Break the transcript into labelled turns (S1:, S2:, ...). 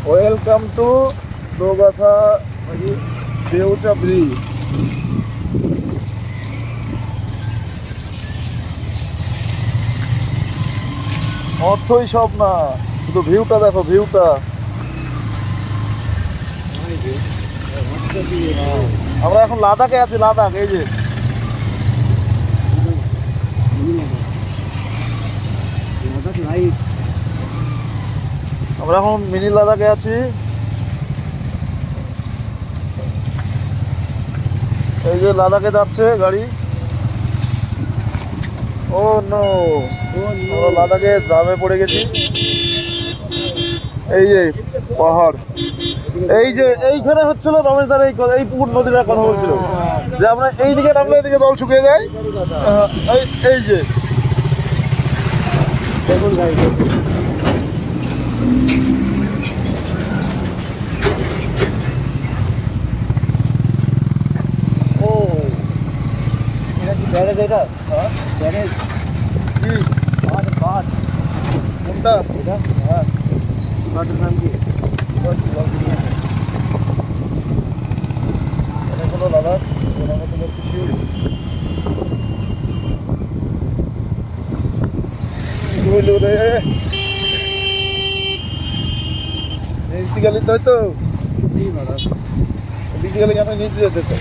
S1: Welcome to Dogachha Deucha bridge. অর্থই সব না, শুধু ভিউটা দেখো, ভিউটা। আমরা এখন লাদাখে আছি, লাদাখ। এই যে আমরা এখন মিনি লাদাখে আছি। এই যে লাদাখে যাচ্ছে গাড়ি। ও নো, আমরা লাদাখে জামে পড়ে গেছি। এই যে পাহাড়, এই যে এইখানে হচ্ছিল রমেশ দার এই পুকুর নদীটার কথা বলছিল, যে আমরা এইদিকে নামলে এদিকে জল শুকিয়ে যায়। এই যে দেখুন গাড়ি, ও এটা কি ব্যারেজ? এটা ব্যারেজ কি? বাঁধ। কোনটা এটা? হ্যাঁ, বাঁধের নাম কি? এটা হলো লাদাখ, আমরা চলে এসেছি শিউরি। নিচে গেলি, তাই তো? নিচে গেলে আমি নিচে যেতে চাই।